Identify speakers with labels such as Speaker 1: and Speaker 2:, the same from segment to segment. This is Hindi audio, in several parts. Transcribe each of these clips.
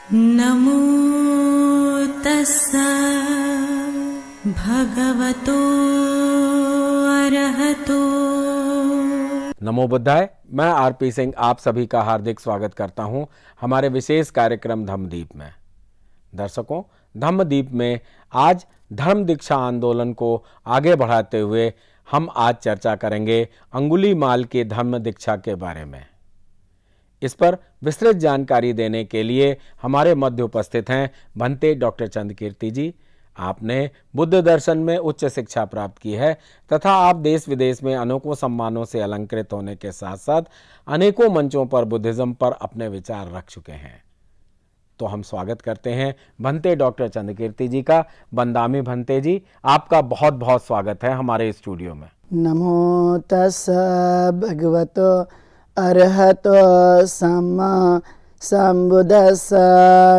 Speaker 1: नमो तस्सा भगवतो अरहतो।
Speaker 2: नमो बुद्धाय। मैं आरपी सिंह आप सभी का हार्दिक स्वागत करता हूं हमारे विशेष कार्यक्रम धम्मदीप में। दर्शकों, धम्मदीप में आज धर्म दीक्षा आंदोलन को आगे बढ़ाते हुए हम आज चर्चा करेंगे अंगुलीमाल के धर्म दीक्षा के बारे में। इस पर विस्तृत जानकारी देने के लिए हमारे मध्य उपस्थित हैं भंते डॉक्टर चंद्रकीर्ति जी। आपने बुद्ध दर्शन में उच्च शिक्षा प्राप्त की है तथा आप देश विदेश में अनेकों सम्मानों से अलंकृत होने के साथ साथ अनेकों मंचों पर बुद्धिज्म पर अपने विचार रख चुके हैं। तो हम स्वागत करते हैं भंते डॉक्टर चंद्रकीर्ति जी का। बंदामी भंते जी, आपका बहुत बहुत स्वागत है हमारे स्टूडियो में।
Speaker 3: नमो तस्सा भगवतो अरहतो सम्मा संबुद्दस्सा।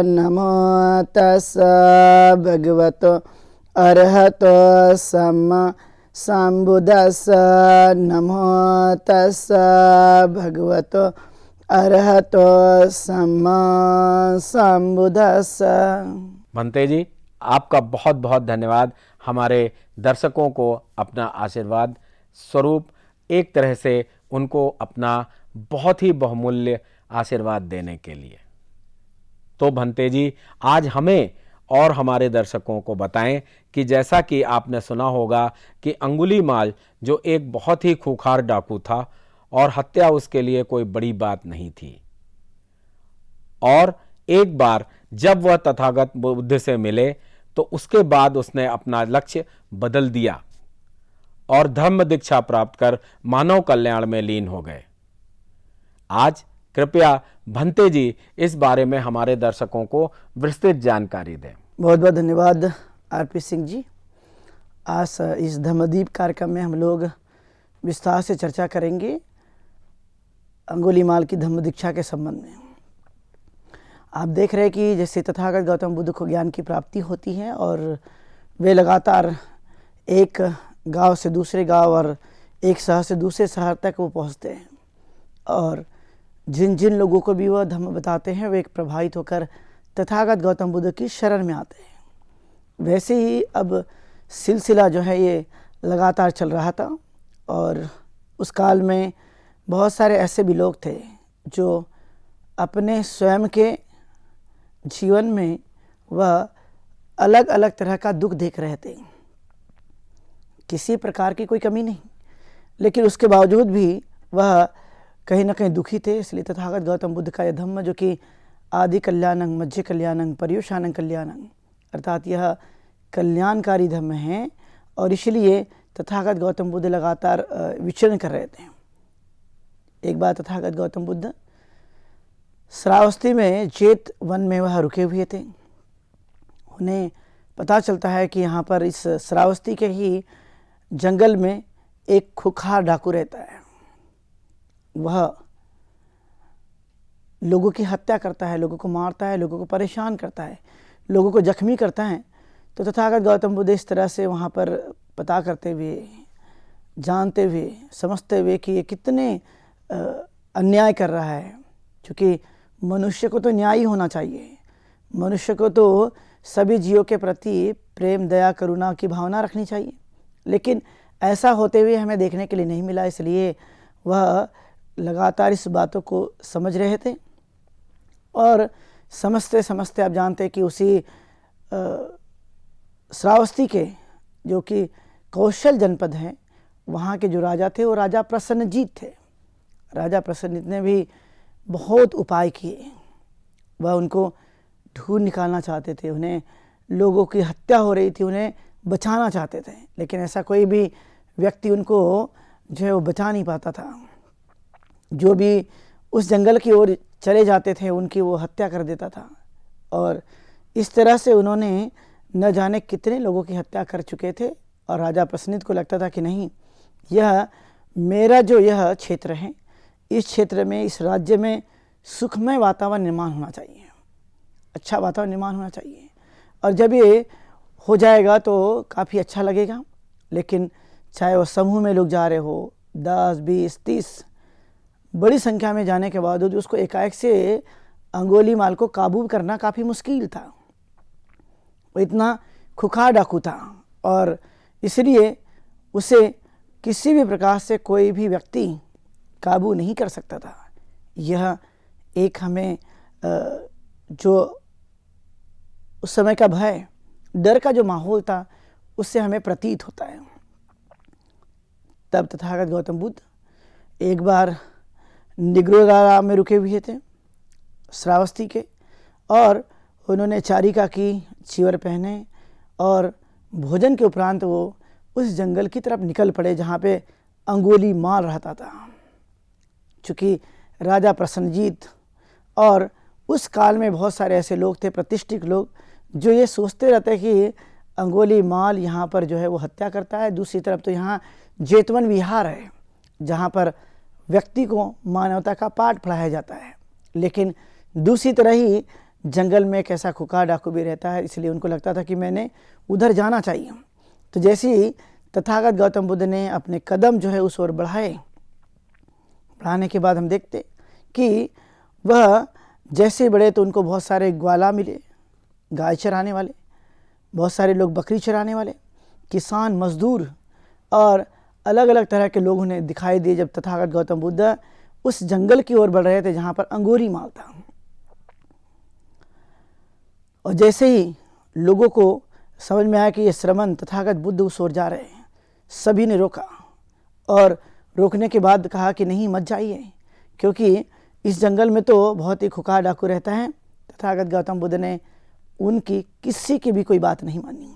Speaker 3: नमो तस्सा भगवतो अरहतो सम्मा संबुद्दस्सा। नमो तस्सा भगवतो अरहतो सम्मा संबुद्दस्सा।
Speaker 2: भंते जी, आपका बहुत बहुत धन्यवाद हमारे दर्शकों को अपना आशीर्वाद स्वरूप एक तरह से उनको अपना बहुत ही बहुमूल्य आशीर्वाद देने के लिए। तो भंते जी, आज हमें और हमारे दर्शकों को बताएं कि जैसा कि आपने सुना होगा कि अंगुलीमाल जो एक बहुत ही खूंखार डाकू था और हत्या उसके लिए कोई बड़ी बात नहीं थी, और एक बार जब वह तथागत बुद्ध से मिले तो उसके बाद उसने अपना लक्ष्य बदल दिया और धर्म दीक्षा प्राप्त कर मानव कल्याण में लीन हो गए। आज कृपया भंते जी इस बारे में हमारे दर्शकों को विस्तृत जानकारी दें।
Speaker 3: बहुत बहुत धन्यवाद आरपी सिंह जी। आज इस धम्मदीप कार्यक्रम में हम लोग विस्तार से चर्चा करेंगे अंगुलीमाल की धम्म दीक्षा के संबंध में। आप देख रहे हैं कि जैसे तथागत गौतम बुद्ध को ज्ञान की प्राप्ति होती है और वे लगातार एक गांव से दूसरे गांव और एक शहर से दूसरे शहर तक वो पहुंचते हैं, और जिन जिन लोगों को भी वह धम्म बताते हैं वे एक प्रभावित होकर तथागत गौतम बुद्ध की शरण में आते हैं। वैसे ही अब सिलसिला जो है ये लगातार चल रहा था, और उस काल में बहुत सारे ऐसे भी लोग थे जो अपने स्वयं के जीवन में वह अलग अलग तरह का दुख देख रहे थे। किसी प्रकार की कोई कमी नहीं, लेकिन उसके बावजूद भी वह कहीं ना कहीं दुखी थे। इसलिए तथागत गौतम बुद्ध का यह धम्म, जो कि आदि कल्याणं मध्य कल्याणं पर्युषाणं कल्याणं, अर्थात यह कल्याणकारी धम्म है, और इसलिए तथागत गौतम बुद्ध लगातार विचरण कर रहे थे। एक बार तथागत गौतम बुद्ध श्रावस्ती में जेत वन में वह रुके हुए थे। उन्हें पता चलता है कि यहाँ पर इस श्रावस्ती के ही जंगल में एक खूंखार डाकू रहता है। वह लोगों की हत्या करता है, लोगों को मारता है, लोगों को परेशान करता है, लोगों को जख्मी करता है। तो तथागत गौतम बुद्ध इस तरह से वहाँ पर पता करते हुए, जानते हुए, समझते हुए कि ये कितने अन्याय कर रहा है, क्योंकि मनुष्य को तो न्याय ही होना चाहिए। मनुष्य को तो सभी जीवों के प्रति प्रेम, दया, करुणा की भावना रखनी चाहिए, लेकिन ऐसा होते हुए हमें देखने के लिए नहीं मिला। इसलिए वह लगातार इस बातों को समझ रहे थे, और समझते समझते आप जानते कि उसी श्रावस्ती के, जो कि कौशल जनपद है, वहाँ के जो राजा थे वो राजा प्रसन्नजीत थे। राजा प्रसन्नजीत ने भी बहुत उपाय किए। वह उनको ढूंढ निकालना चाहते थे, उन्हें लोगों की हत्या हो रही थी, उन्हें बचाना चाहते थे, लेकिन ऐसा कोई भी व्यक्ति उनको जो है वो बचा नहीं पाता था। जो भी उस जंगल की ओर चले जाते थे उनकी वो हत्या कर देता था, और इस तरह से उन्होंने न जाने कितने लोगों की हत्या कर चुके थे। और राजा प्रसन्नजीत को लगता था कि नहीं, यह मेरा जो यह क्षेत्र है, इस क्षेत्र में, इस राज्य में सुखमय वातावरण निर्माण होना चाहिए, अच्छा वातावरण निर्माण होना चाहिए, और जब ये हो जाएगा तो काफ़ी अच्छा लगेगा। लेकिन चाहे वो समूह में लोग जा रहे हो, 10, 20, 30, बड़ी संख्या में जाने के बावजूद उसको एकाएक से अंगुलीमाल को काबू करना काफ़ी मुश्किल था। वो इतना खुखार डाकू था और इसलिए उसे किसी भी प्रकार से कोई भी व्यक्ति काबू नहीं कर सकता था। यह एक हमें जो उस समय का भय, डर का जो माहौल था, उससे हमें प्रतीत होता है। तब तथागत गौतम बुद्ध एक बार निग्रोधारा में रुके हुए थे, श्रावस्ती के, और उन्होंने चारिका की, चीवर पहने और भोजन के उपरांत वो उस जंगल की तरफ निकल पड़े जहाँ पे अंगुलीमाल रहता था। चूँकि राजा प्रसन्नजीत और उस काल में बहुत सारे ऐसे लोग थे, प्रतिष्ठित लोग, जो ये सोचते रहते कि अंगुलीमाल यहाँ पर जो है वो हत्या करता है। दूसरी तरफ तो यहाँ जेतवन विहार है जहाँ पर व्यक्ति को मानवता का पाठ पढ़ाया जाता है, लेकिन दूसरी तरह ही जंगल में एक ऐसा खुखार डाकू भी रहता है, इसलिए उनको लगता था कि मैंने उधर जाना चाहिए। तो जैसे ही तथागत गौतम बुद्ध ने अपने कदम जो है उस ओर बढ़ाने के बाद हम देखते कि वह जैसे बढ़े तो उनको बहुत सारे ग्वाला मिले, गाय चराने वाले, बहुत सारे लोग बकरी चराने वाले, किसान, मजदूर और अलग अलग तरह के लोग उन्हें दिखाई दिए जब तथागत गौतम बुद्ध उस जंगल की ओर बढ़ रहे थे जहाँ पर अंगुलीमाल था। और जैसे ही लोगों को समझ में आया कि ये श्रमण तथागत बुद्ध उस ओर जा रहे हैं, सभी ने रोका और रोकने के बाद कहा कि नहीं, मत जाइए, क्योंकि इस जंगल में तो बहुत ही खुखार डाकू रहता है। तथागत गौतम बुद्ध ने उनकी किसी की भी कोई बात नहीं मानी।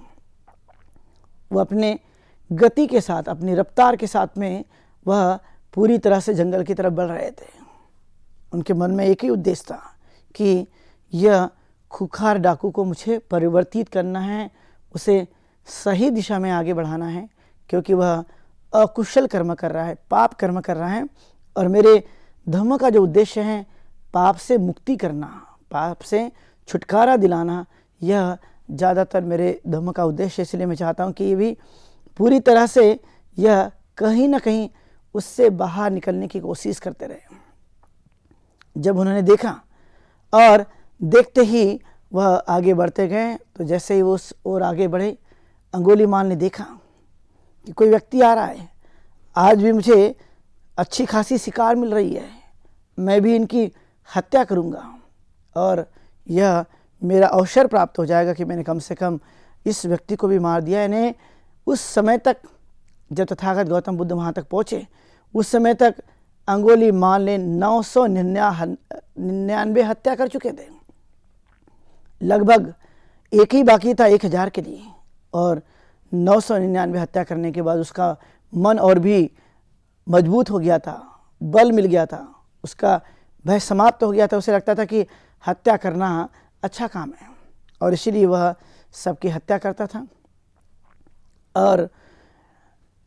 Speaker 3: वो अपने गति के साथ, अपनी रफ्तार के साथ में वह पूरी तरह से जंगल की तरफ बढ़ रहे थे। उनके मन में एक ही उद्देश्य था कि यह खुखार डाकू को मुझे परिवर्तित करना है, उसे सही दिशा में आगे बढ़ाना है, क्योंकि वह अकुशल कर्म कर रहा है, पाप कर्म कर रहा है। और मेरे धर्म का जो उद्देश्य है पाप से मुक्ति करना, पाप से छुटकारा दिलाना, यह ज़्यादातर मेरे धर्म का उद्देश्य है। इसलिए मैं चाहता हूँ कि ये भी पूरी तरह से यह कहीं ना कहीं उससे बाहर निकलने की कोशिश करते रहे। जब उन्होंने देखा और देखते ही वह आगे बढ़ते गए, तो जैसे ही वो उस ओर आगे बढ़े, अंगुलीमाल ने देखा कि कोई व्यक्ति आ रहा है, आज भी मुझे अच्छी खासी शिकार मिल रही है, मैं भी इनकी हत्या करूंगा और यह मेरा अवसर प्राप्त हो जाएगा कि मैंने कम से कम इस व्यक्ति को भी मार दिया। यानी उस समय तक जब तथागत गौतम बुद्ध वहाँ तक पहुँचे, उस समय तक अंगुलीमाल ने 999 हत्या कर चुके थे। लगभग एक ही बाकी था 1000 के लिए, और 999 हत्या करने के बाद उसका मन और भी मजबूत हो गया था, बल मिल गया था, उसका भय समाप्त हो गया था। उसे लगता था कि हत्या करना अच्छा काम है और इसीलिए वह सबकी हत्या करता था। और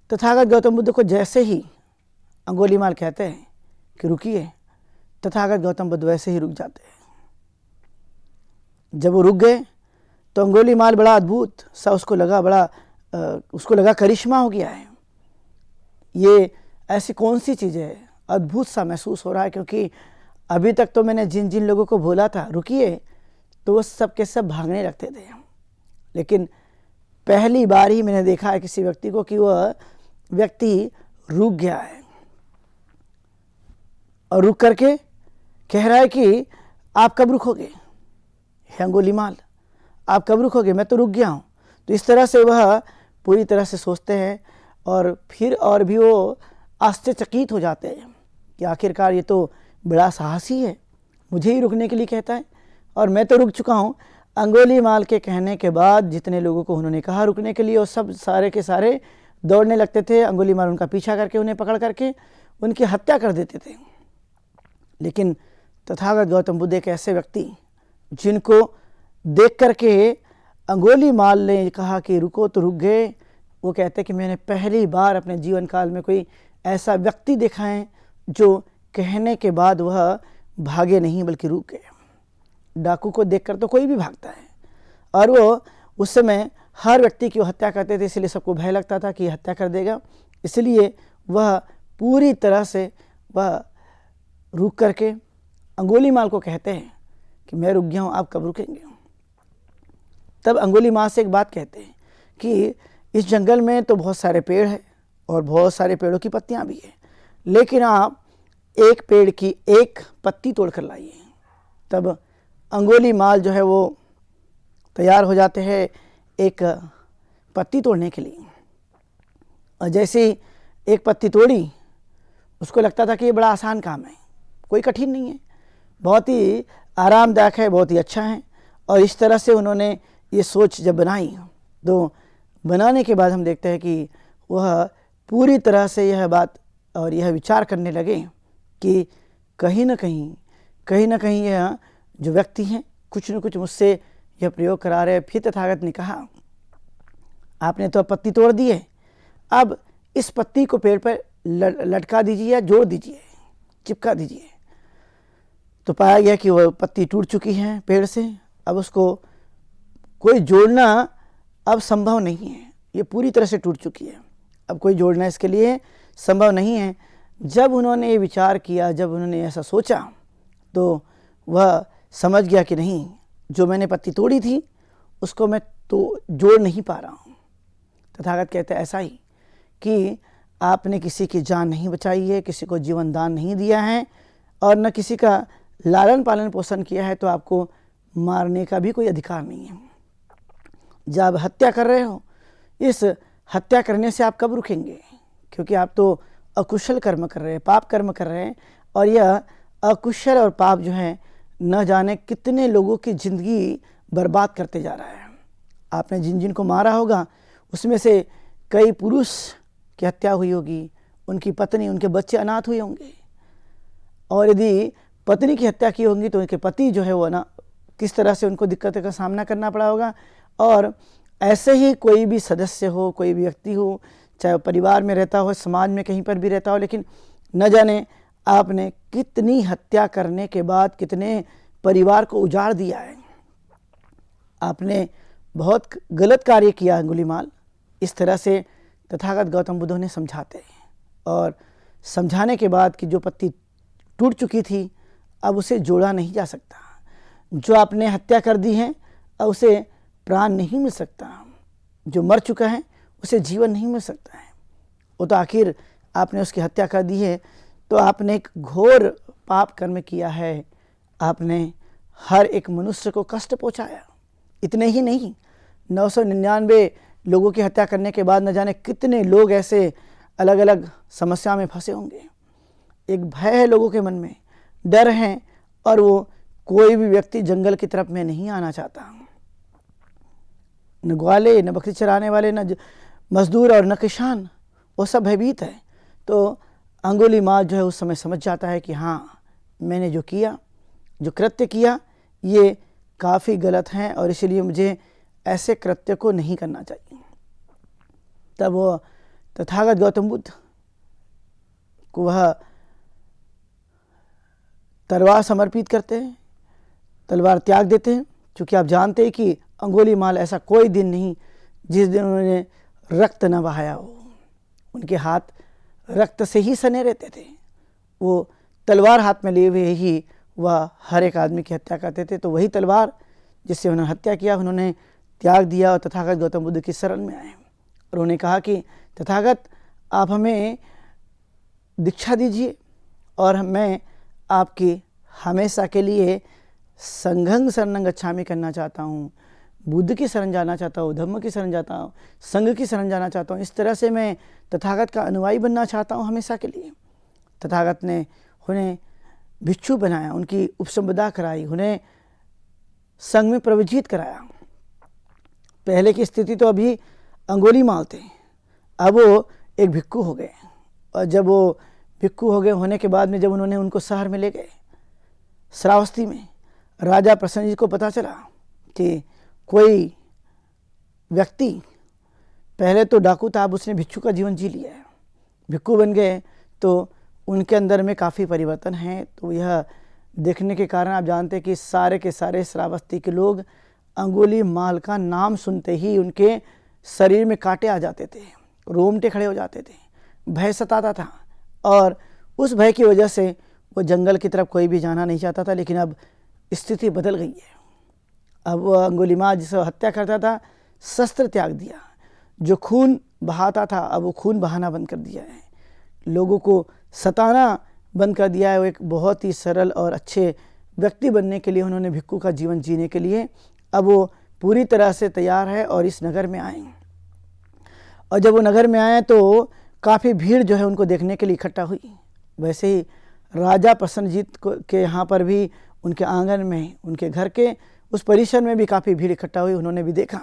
Speaker 3: तथागत गौतम बुद्ध को जैसे ही अंगुलीमाल कहते हैं कि रुकिए, तथागत गौतम बुद्ध वैसे ही रुक जाते हैं। जब वो रुक गए तो अंगुलीमाल बड़ा अद्भुत सा उसको लगा करिश्मा हो गया है। ये ऐसी कौन सी चीज़ है, अद्भुत सा महसूस हो रहा है, क्योंकि अभी तक तो मैंने जिन जिन लोगों को बोला था रुकिए, तो वो सब के सब भागने लगते थे, लेकिन पहली बार ही मैंने देखा है किसी व्यक्ति को कि वह व्यक्ति रुक गया है और रुक करके कह रहा है कि आप कब रुकोगे, हे अंगुलीमाल, आप कब रुकोगे, मैं तो रुक गया हूँ। तो इस तरह से वह पूरी तरह से सोचते हैं और फिर और भी वो आश्चर्यचकित हो जाते हैं कि आखिरकार ये तो बड़ा साहसी है, मुझे ही रुकने के लिए कहता है और मैं तो रुक चुका हूँ। अंगुलीमाल के कहने के बाद जितने लोगों को उन्होंने कहा रुकने के लिए, वो सब सारे के सारे दौड़ने लगते थे। अंगुलीमाल उनका पीछा करके उन्हें पकड़ करके उनकी हत्या कर देते थे। लेकिन तथागत गौतम बुद्ध एक ऐसे व्यक्ति जिनको देख करके अंगुलीमाल ने कहा कि रुको, तो रुक गए। वो कहते कि मैंने पहली बार अपने जीवन काल में कोई ऐसा व्यक्ति देखा है जो कहने के बाद वह भागे नहीं बल्कि रुक गए। डाकू को देखकर तो कोई भी भागता है, और वो उस समय हर व्यक्ति की हत्या करते थे, इसलिए सबको भय लगता था कि हत्या कर देगा। इसलिए वह पूरी तरह से वह रुक करके अंगुलीमाल को कहते हैं कि मैं रुक गया हूँ, आप कब रुकेंगे। तब अंगुलीमाल से एक बात कहते हैं कि इस जंगल में तो बहुत सारे पेड़ हैं और बहुत सारे पेड़ों की पत्तियां भी हैं, लेकिन आप एक पेड़ की एक पत्ती तोड़ कर लाइए। तब अंगुलीमाल जो है वो तैयार हो जाते हैं एक पत्ती तोड़ने के लिए। और जैसे ही एक पत्ती तोड़ी, उसको लगता था कि ये बड़ा आसान काम है, कोई कठिन नहीं है, बहुत ही आरामदायक है, बहुत ही अच्छा है। और इस तरह से उन्होंने ये सोच जब बनाई, तो बनाने के बाद हम देखते हैं कि वह पूरी तरह से यह बात और यह विचार करने लगे कि कहीं ना कहीं यह जो व्यक्ति हैं कुछ न कुछ मुझसे यह प्रयोग करा रहे हैं। फिर तथागत ने कहा, आपने तो अब पत्ती तोड़ दी है, अब इस पत्ती को पेड़ पर लटका दीजिए या जोड़ दीजिए, चिपका दीजिए। तो पाया गया कि वह पत्ती टूट चुकी है पेड़ से, अब उसको कोई जोड़ना अब संभव नहीं है, ये पूरी तरह से टूट चुकी है, अब कोई जोड़ना इसके लिए संभव नहीं है। जब उन्होंने ये विचार किया, जब उन्होंने ऐसा सोचा, तो वह समझ गया कि नहीं, जो मैंने पत्ती तोड़ी थी उसको मैं तो जोड़ नहीं पा रहा हूँ। तथागत कहते हैं ऐसा ही कि आपने किसी की जान नहीं बचाई है, किसी को जीवन दान नहीं दिया है और न किसी का लालन पालन पोषण किया है, तो आपको मारने का भी कोई अधिकार नहीं है। जब आप हत्या कर रहे हो, इस हत्या करने से आप कब रुकेंगे, क्योंकि आप तो अकुशल कर्म कर रहे हैं, पाप कर्म कर रहे हैं। और यह अकुशल और पाप जो है न जाने कितने लोगों की ज़िंदगी बर्बाद करते जा रहा है। आपने जिन जिन को मारा होगा उसमें से कई पुरुष की हत्या हुई होगी, उनकी पत्नी, उनके बच्चे अनाथ हुए होंगे। और यदि पत्नी की हत्या की होंगी तो उनके पति जो है वो ना किस तरह से उनको दिक्कतों का सामना करना पड़ा होगा। और ऐसे ही कोई भी सदस्य हो, कोई भी व्यक्ति हो, चाहे परिवार में रहता हो, समाज में कहीं पर भी रहता हो, लेकिन न जाने आपने कितनी हत्या करने के बाद कितने परिवार को उजाड़ दिया है। आपने बहुत गलत कार्य किया अंगुलीमाल। इस तरह से तथागत गौतम बुद्ध ने समझाते हैं और समझाने के बाद कि जो पत्ती टूट चुकी थी अब उसे जोड़ा नहीं जा सकता, जो आपने हत्या कर दी है अब उसे प्राण नहीं मिल सकता, जो मर चुका है उसे जीवन नहीं मिल सकता है। वो तो आखिर आपने उसकी हत्या कर दी है, तो आपने एक घोर पाप कर्म किया है, आपने हर एक मनुष्य को कष्ट पहुंचाया। इतने ही नहीं, 999 लोगों की हत्या करने के बाद न जाने कितने लोग ऐसे अलग अलग समस्या में फंसे होंगे। एक भय है लोगों के मन में, डर है, और वो कोई भी व्यक्ति जंगल की तरफ में नहीं आना चाहता। न ग्वाले, न बकरी चराने वाले, न मजदूर और न किसान, वो सब भयभीत है। तो अंगुलीमाल जो है उस समय समझ जाता है कि हाँ, मैंने जो किया, जो कृत्य किया, ये काफ़ी गलत है और इसीलिए मुझे ऐसे कृत्य को नहीं करना चाहिए। तब वो तथागत गौतम बुद्ध को वह तलवार समर्पित करते हैं, तलवार त्याग देते हैं, क्योंकि आप जानते हैं कि अंगुलीमाल ऐसा कोई दिन नहीं जिस दिन उन्होंने रक्त न बहाया हो। उनके हाथ रक्त से ही सने रहते थे। वो तलवार हाथ में लिए हुए ही वह हर एक आदमी की हत्या करते थे। तो वही तलवार जिससे उन्होंने हत्या किया उन्होंने त्याग दिया और तथागत गौतम बुद्ध की शरण में आए और उन्होंने कहा कि तथागत, आप हमें दीक्षा दीजिए और मैं आपकी हमेशा के लिए संघं शरणं गच्छामि करना चाहता हूँ, बुद्ध की शरण जाना चाहता हूँ, धम्म की शरण जाता हूँ, संघ की शरण जाना चाहता हूँ। इस तरह से मैं तथागत का अनुयायी बनना चाहता हूँ हमेशा के लिए। तथागत ने उन्हें भिक्षु बनाया, उनकी उपसंपदा कराई, उन्हें संघ में प्रवजित कराया। पहले की स्थिति तो अभी अंगुलीमाल थे, अब वो एक भिक्षु हो गए। और जब वो भिक्षु हो गए होने के बाद में जब उन्होंने उनको शहर में ले गए, श्रावस्ती में, राजा प्रसन्न को पता चला कि कोई व्यक्ति पहले तो डाकू था, अब उसने भिक्षु का जीवन जी लिया है, भिक्षु बन गए, तो उनके अंदर में काफ़ी परिवर्तन है। तो यह देखने के कारण आप जानते हैं कि सारे के सारे श्रावस्ती के लोग अंगुलीमाल का नाम सुनते ही उनके शरीर में कांटे आ जाते थे, रोमटे खड़े हो जाते थे, भय सताता था। और उस भय की वजह से वो जंगल की तरफ कोई भी जाना नहीं चाहता था। लेकिन अब स्थिति बदल गई है। अब वह अंगुलीमाल जिसे हत्या करता था, शस्त्र त्याग दिया। जो खून बहाता था, अब वो खून बहाना बंद कर दिया है। लोगों को सताना बंद कर दिया है। वो एक बहुत ही सरल और अच्छे व्यक्ति बनने के लिए, उन्होंने भिक्षु का जीवन जीने के लिए अब वो पूरी तरह से तैयार है और इस नगर में आए। और जब वो नगर में आए तो काफ़ी भीड़ जो है उनको देखने के लिए इकट्ठा हुई। वैसे ही राजा प्रसन्नजीत के यहाँ पर भी, उनके आंगन में, उनके घर के उस परिसर में भी काफ़ी भीड़ इकट्ठा हुई। उन्होंने भी देखा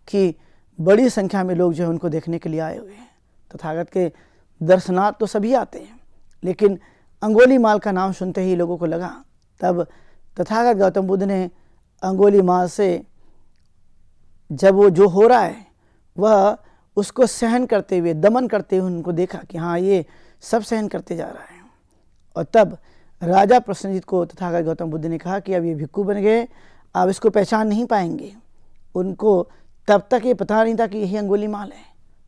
Speaker 3: कि बड़ी संख्या में लोग जो है उनको देखने के लिए आए हुए हैं। तथागत के दर्शनार्थ तो सभी आते हैं, लेकिन अंगुलीमाल का नाम सुनते ही लोगों को लगा। तब तथागत गौतम बुद्ध ने अंगुलीमाल से, जब वो जो हो रहा है वह उसको सहन करते हुए, दमन करते हुए उनको देखा कि हाँ, ये सब सहन करते जा रहा है। और तब राजा प्रसन्नजीत को तथागत गौतम बुद्ध ने कहा कि अब ये भिक्षु बन गए, आप इसको पहचान नहीं पाएंगे। उनको तब तक ये पता नहीं था कि यही अंगुलीमाल है।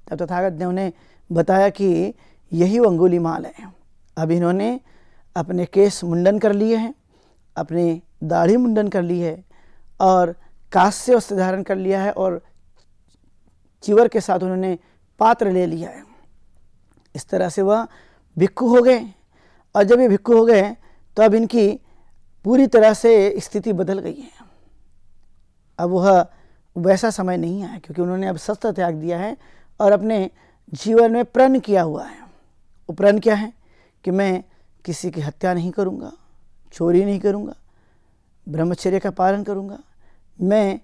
Speaker 3: तब तथागत ने उन्हें बताया कि यही वो अंगुलीमाल है। अब इन्होंने अपने केस मुंडन कर लिए हैं, अपनी दाढ़ी मुंडन कर ली है और कांस्य वस्त्र धारण कर लिया है और चिवर के साथ उन्होंने पात्र ले लिया है। इस तरह से वह भिक्षु हो गए। और जब ये भिक्षु हो गए तो अब इनकी पूरी तरह से स्थिति बदल गई है। अब वह वैसा समय नहीं है, क्योंकि उन्होंने अब शस्त्र त्याग दिया है और अपने जीवन में प्रण किया हुआ है। वो प्रण क्या है कि मैं किसी की हत्या नहीं करूँगा, चोरी नहीं करूँगा, ब्रह्मचर्य का पालन करूँगा, मैं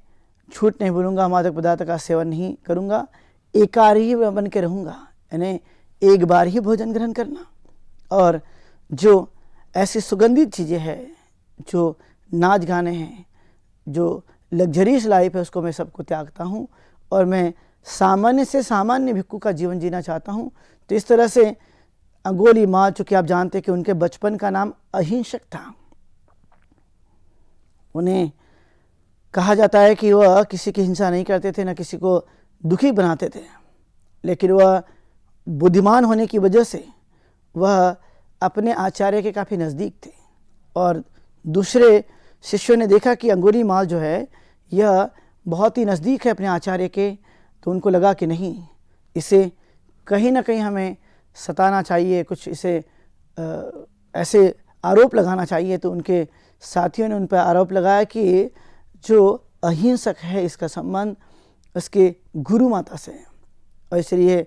Speaker 3: झूठ नहीं बोलूँगा, मादक पदार्थ का सेवन नहीं करूँगा, एकाहारी ही बन के रहूँगा, यानी एक बार ही भोजन ग्रहण करना। और जो ऐसी सुगंधित चीज़ें हैं, जो नाच गाने हैं, जो लग्जरीज लाइफ है, उसको मैं सबको त्यागता हूँ और मैं सामान्य से सामान्य भिक्षु का जीवन जीना चाहता हूँ। तो इस तरह से अंगुलीमाल, चूँकि आप जानते हैं कि उनके बचपन का नाम अहिंसक था। उन्हें कहा जाता है कि वह किसी की हिंसा नहीं करते थे, न किसी को दुखी बनाते थे, लेकिन वह बुद्धिमान होने की वजह से वह अपने आचार्य के काफ़ी नज़दीक थे। और दूसरे शिष्यों ने देखा कि अंगुलीमाल जो है यह बहुत ही नज़दीक है अपने आचार्य के, तो उनको लगा कि नहीं, इसे कहीं ना कहीं हमें सताना चाहिए, कुछ इसे ऐसे आरोप लगाना चाहिए। तो उनके साथियों ने उन पर आरोप लगाया कि जो अहिंसक है, इसका संबंध उसके गुरु माता से है। और इसलिए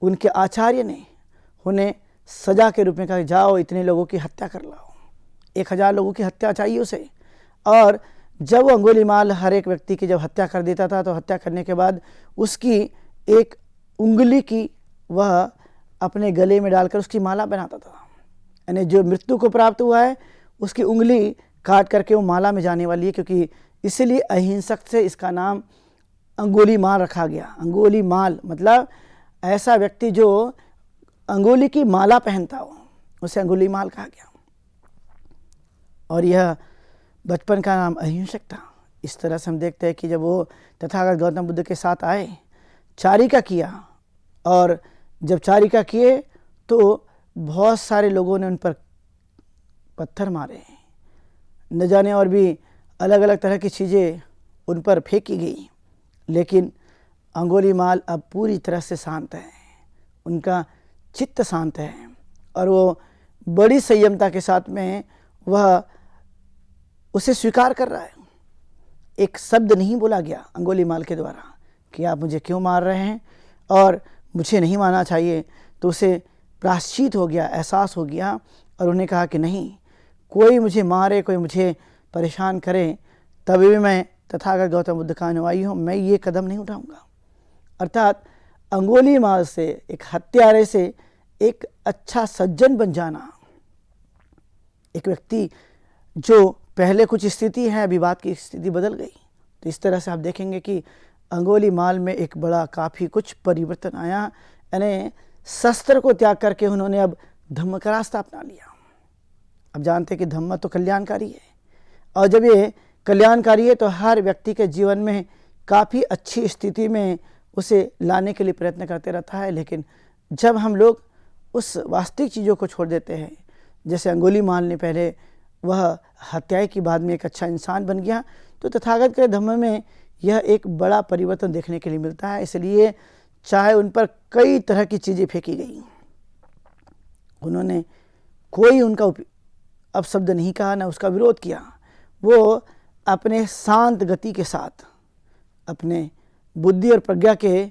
Speaker 3: उनके आचार्य ने उन्हें सजा के रूप में कहा, जाओ इतने लोगों की हत्या कर लाओ, 1000 लोगों की हत्या चाहिए उसे। और जब वो अंगुलीमाल हर एक व्यक्ति की जब हत्या कर देता था, तो हत्या करने के बाद उसकी एक उंगली की वह अपने गले में डालकर उसकी माला बनाता था। यानी जो मृत्यु को प्राप्त हुआ है उसकी उंगली काट करके वो माला में जाने वाली है, क्योंकि इसलिए अहिंसक से इसका नाम अंगुलीमाल रखा गया। अंगुलीमाल मतलब ऐसा व्यक्ति जो अंगुली की माला पहनता हो, उसे अंगुलीमाल कहा गया। और यह बचपन का नाम अहिंसक था। इस तरह से हम देखते हैं कि जब वो तथागत गौतम बुद्ध के साथ आए, चारिका किया, और जब चारिका किए तो बहुत सारे लोगों ने उन पर पत्थर मारे, न जाने और भी अलग अलग तरह की चीज़ें उन पर फेंकी गई। लेकिन अंगुलीमाल अब पूरी तरह से शांत है, उनका चित्त शांत है और वो बड़ी संयमता के साथ में वह उसे स्वीकार कर रहा है। एक शब्द नहीं बोला गया अंगुलीमाल के द्वारा कि आप मुझे क्यों मार रहे हैं और मुझे नहीं मारना चाहिए। तो उसे प्रायश्चित हो गया, एहसास हो गया, और उन्हें कहा कि नहीं, कोई मुझे मारे, कोई मुझे परेशान करे, तभी भी मैं तथागत गौतम बुद्ध का अनुयायी हूँ, मैं ये कदम नहीं उठाऊंगा। अर्थात अंगुलीमाल से, एक हत्यारे से एक अच्छा सज्जन बन जाना। एक व्यक्ति जो पहले कुछ स्थिति है, अभी बात की स्थिति बदल गई। तो इस तरह से आप देखेंगे कि अंगुलीमाल में एक बड़ा काफ़ी कुछ परिवर्तन आया। यानी शस्त्र को त्याग करके उन्होंने अब धम्म का रास्ता अपना लिया। अब जानते हैं कि धम्म तो कल्याणकारी है, और जब ये कल्याणकारी है तो हर व्यक्ति के जीवन में काफ़ी अच्छी स्थिति में उसे लाने के लिए प्रयत्न करते रहता है। लेकिन जब हम लोग उस वास्तविक चीज़ों को छोड़ देते हैं, जैसे अंगुलीमाल ने पहले वह हत्याएं की बाद में एक अच्छा इंसान बन गया। तो तथागत के धम्म में यह एक बड़ा परिवर्तन देखने के लिए मिलता है। इसलिए चाहे उन पर कई तरह की चीज़ें फेंकी गई, उन्होंने कोई उनका अपशब्द नहीं कहा, न उसका विरोध किया। वो अपने शांत गति के साथ, अपने बुद्धि और प्रज्ञा के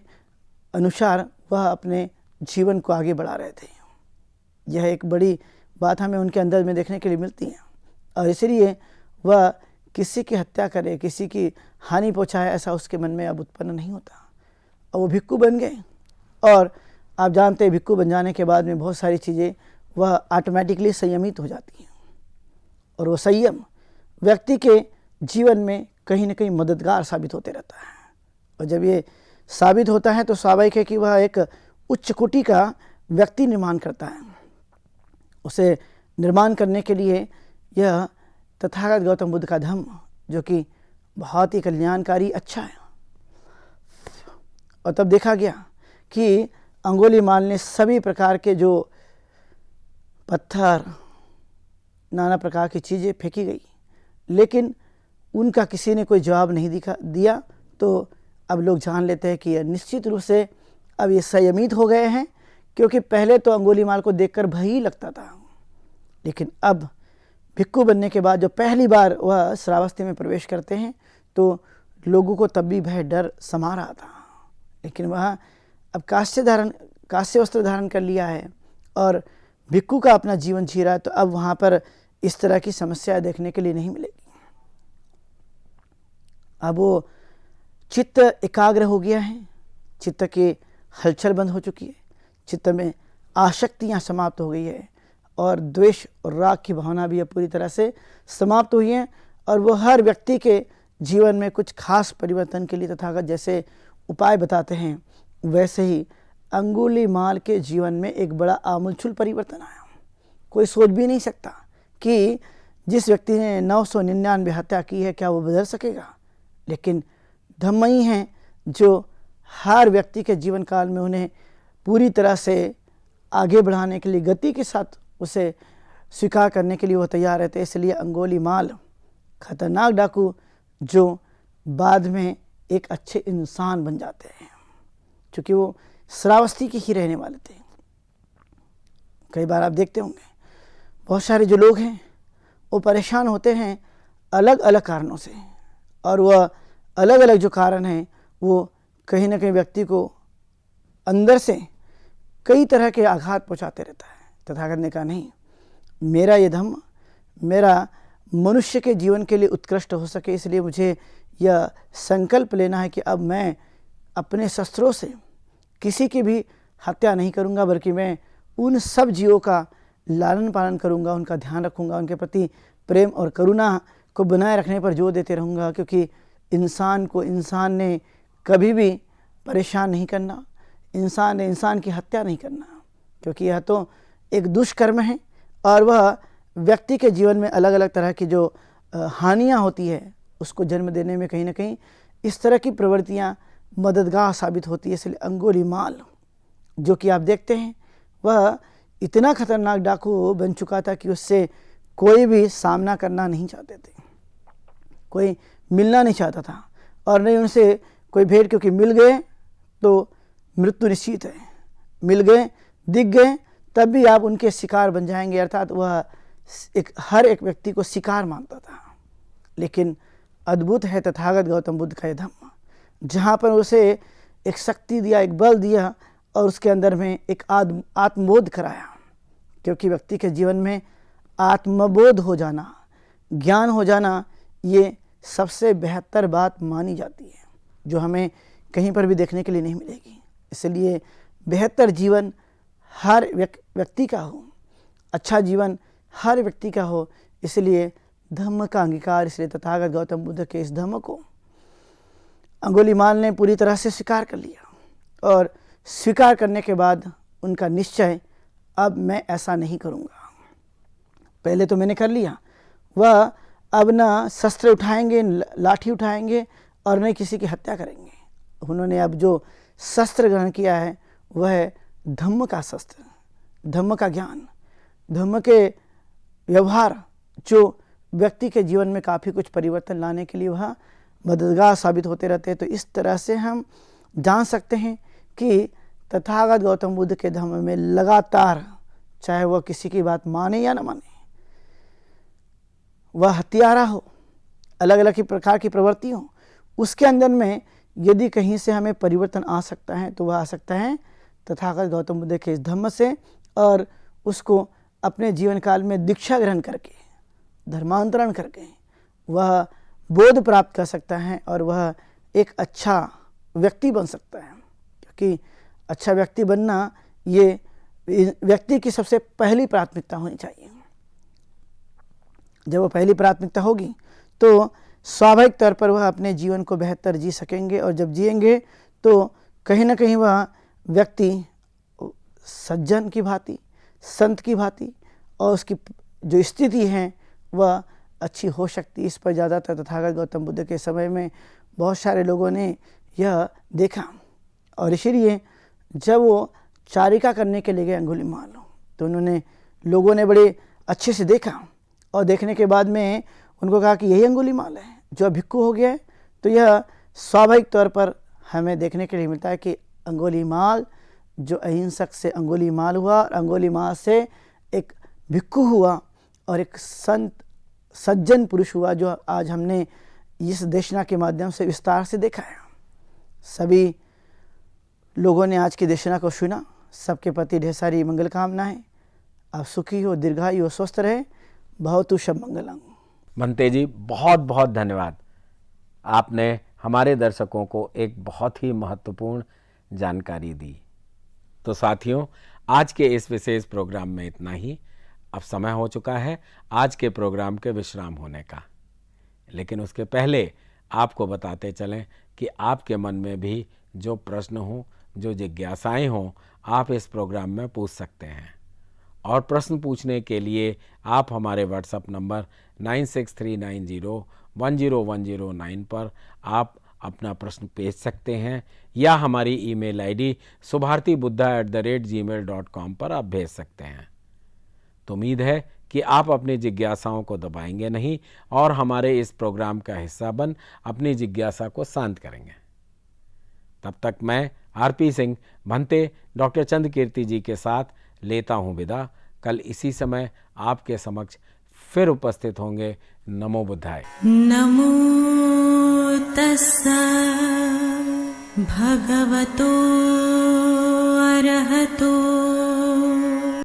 Speaker 3: अनुसार वह अपने जीवन को आगे बढ़ा रहे थे। यह एक बड़ी बात हमें उनके अंदर में देखने के लिए मिलती है। और इसलिए वह किसी की हत्या करे, किसी की हानि पहुंचाए, ऐसा उसके मन में अब उत्पन्न नहीं होता। और वो भिक्खु बन गए। और आप जानते हैं भिक्खु बन जाने के बाद में बहुत सारी चीज़ें वह ऑटोमेटिकली संयमित हो जाती हैं। और वो संयम व्यक्ति के जीवन में कहीं न कहीं मददगार साबित होते रहता है। और जब ये साबित होता है तो स्वाभाविक है कि वह एक उच्च कोटि का व्यक्ति निर्माण करता है। उसे निर्माण करने के लिए यह तथागत गौतम बुद्ध का धम्म, जो कि बहुत ही कल्याणकारी अच्छा है। और तब देखा गया कि अंगुलीमाल ने सभी प्रकार के जो पत्थर, नाना प्रकार की चीज़ें फेंकी गई, लेकिन उनका किसी ने कोई जवाब नहीं दिया। तो अब लोग जान लेते हैं कि यह निश्चित रूप से अब ये संयमित हो गए हैं, क्योंकि पहले तो अंगुलीमाल को देखकर भय ही लगता था, लेकिन अब भिक्खु बनने के बाद जो पहली बार वह श्रावस्ती में प्रवेश करते हैं तो लोगों को तब भी भय डर समा रहा था। लेकिन वह अब कांस्य वस्त्र धारण कर लिया है और भिक्खु का अपना जीवन जी रहा है। तो अब वहाँ पर इस तरह की समस्या देखने के लिए नहीं मिलेगी। अब वो चित्त एकाग्र हो गया है, चित्त की हलचल बंद हो चुकी है, चित्त में आसक्तियाँ समाप्त हो गई है और द्वेष और राग की भावना भी पूरी तरह से समाप्त हुई है। और वो हर व्यक्ति के जीवन में कुछ खास परिवर्तन के लिए तथागत जैसे उपाय बताते हैं, वैसे ही अंगुलीमाल के जीवन में एक बड़ा आमूलचूल परिवर्तन आया। कोई सोच भी नहीं सकता कि जिस व्यक्ति ने 999 हत्या की है क्या वो बदल सकेगा। लेकिन धम्म ही हैं जो हर व्यक्ति के जीवन काल में उन्हें पूरी तरह से आगे बढ़ाने के लिए गति के साथ उसे स्वीकार करने के लिए वो तैयार रहते। इसलिए अंगुलीमाल खतरनाक डाकू जो बाद में एक अच्छे इंसान बन जाते हैं, क्योंकि वो श्रावस्ती के ही रहने वाले थे। कई बार आप देखते होंगे बहुत सारे जो लोग हैं वो परेशान होते हैं अलग अलग कारणों से, और वह अलग अलग जो कारण हैं वो कहीं ना कहीं व्यक्ति को अंदर से कई तरह के आघात पहुंचाते रहता है। तथागत ने कहा नहीं, मेरा ये धम्म मेरा मनुष्य के जीवन के लिए उत्कृष्ट हो सके, इसलिए मुझे यह संकल्प लेना है कि अब मैं अपने शस्त्रों से किसी की भी हत्या नहीं करूंगा, बल्कि मैं उन सब जीवों का लालन पालन करूंगा, उनका ध्यान रखूंगा, उनके प्रति प्रेम और करुणा को बनाए रखने पर जोर देते रहूंगा। क्योंकि इंसान ने कभी भी परेशान नहीं करना, इंसान ने इंसान की हत्या नहीं करना, क्योंकि यह तो एक दुष्कर्म है और वह व्यक्ति के जीवन में अलग अलग तरह की जो हानियाँ होती है उसको जन्म देने में कहीं ना कहीं इस तरह की प्रवृत्तियाँ मददगार साबित होती है। इसलिए अंगुलीमाल जो कि आप देखते हैं वह इतना खतरनाक डाकू बन चुका था कि उससे कोई भी सामना करना नहीं चाहते थे, कोई मिलना नहीं चाहता था, और नहीं उनसे कोई भेंट, क्योंकि मिल गए तो मृत्यु निश्चित है, मिल गए दिख गए तब भी आप उनके शिकार बन जाएंगे। अर्थात वह हर एक व्यक्ति को शिकार मानता था। लेकिन अद्भुत है तथागत गौतम बुद्ध का यह धम्म, जहाँ पर उसे एक शक्ति दिया, एक बल दिया और उसके अंदर में एक आत्मबोध कराया। क्योंकि व्यक्ति के जीवन में आत्मबोध हो जाना, ज्ञान हो जाना, ये सबसे बेहतर बात मानी जाती है, जो हमें कहीं पर भी देखने के लिए नहीं मिलेगी। इसलिए बेहतर जीवन हर व्यक्ति का हो, अच्छा जीवन हर व्यक्ति का हो। इसलिए धम्म का अंगीकार, इसलिए तथागत गौतम बुद्ध के इस धम्म को अंगुलीमाल ने पूरी तरह से स्वीकार कर लिया, और स्वीकार करने के बाद उनका निश्चय, अब मैं ऐसा नहीं करूँगा। पहले तो मैंने कर लिया, वह अब ना शस्त्र उठाएंगे, लाठी उठाएंगे और न किसी की हत्या करेंगे। उन्होंने अब जो शस्त्र ग्रहण किया है वह है धम्म का शस्त्र, धम्म का ज्ञान, धम्म के व्यवहार जो व्यक्ति के जीवन में काफ़ी कुछ परिवर्तन लाने के लिए वह मददगार साबित होते रहते हैं। तो इस तरह से हम जान सकते हैं कि तथागत गौतम बुद्ध के धर्म में लगातार, चाहे वह किसी की बात माने या न माने, वह हत्यारा हो, अलग अलग प्रकार की प्रवृत्ति हो, उसके अंदर में यदि कहीं से हमें परिवर्तन आ सकता है तो वह आ सकता है तथागत गौतम बुद्ध के इस धम्म से, और उसको अपने जीवन काल में दीक्षा ग्रहण करके, धर्मांतरण करके वह बोध प्राप्त कर सकता है और वह एक अच्छा व्यक्ति बन सकता है। क्योंकि अच्छा व्यक्ति बनना ये व्यक्ति की सबसे पहली प्राथमिकता होनी चाहिए। जब वो पहली प्राथमिकता होगी तो स्वाभाविक तौर पर वह अपने जीवन को बेहतर जी सकेंगे, और जब जिएंगे तो कहीं ना कहीं वह व्यक्ति सज्जन की भांति, संत की भांति, और उसकी जो स्थिति है वह अच्छी हो सकती है। इस पर ज़्यादातर तथागत गौतम बुद्ध के समय में बहुत सारे लोगों ने यह देखा, और इसीलिए जब वो चारिका करने के लिए गए अंगुलीमाल, तो उन्होंने, लोगों ने बड़े अच्छे से देखा, और देखने के बाद में उनको कहा कि यही अंगुलीमाल है जो भिक्खु हो गया है। तो यह स्वाभाविक तौर पर हमें देखने के लिए मिलता है कि अंगुलीमाल जो अहिंसक से अंगुलीमाल हुआ, और अंगुलीमाल से एक भिक्खु हुआ, और एक संत सज्जन पुरुष हुआ, जो आज हमने इस देशना के माध्यम से विस्तार से देखा है। सभी लोगों ने आज की देशना को सुना। सबके प्रति ढेर सारी मंगल कामनाएं। आप सुखी हो, दीर्घायु हो, स्वस्थ रहे। बहुत शुभ मंगलम।
Speaker 2: भंते जी, बहुत बहुत धन्यवाद। आपने हमारे दर्शकों को एक बहुत ही महत्वपूर्ण जानकारी दी। तो साथियों, आज के इस विशेष प्रोग्राम में इतना ही। अब समय हो चुका है आज के प्रोग्राम के विश्राम होने का, लेकिन उसके पहले आपको बताते चलें कि आपके मन में भी जो प्रश्न हो, जो जिज्ञासाएं हों, आप इस प्रोग्राम में पूछ सकते हैं। और प्रश्न पूछने के लिए आप हमारे व्हाट्सएप नंबर 9639010109 पर आप अपना प्रश्न भेज सकते हैं, या हमारी ईमेल आईडी subhartibuddha@gmail.com पर आप भेज सकते हैं। तो उम्मीद है कि आप अपनी जिज्ञासाओं को दबाएंगे नहीं और हमारे इस प्रोग्राम का हिस्सा बन अपनी जिज्ञासा को शांत करेंगे। तब तक मैं आरपी सिंह भंते डॉक्टर चंद कीर्ति जी के साथ लेता हूँ विदा। कल इसी समय आपके समक्ष फिर उपस्थित होंगे। नमो बुद्धाय।
Speaker 1: नमो तस्सा भगवतो अरहतो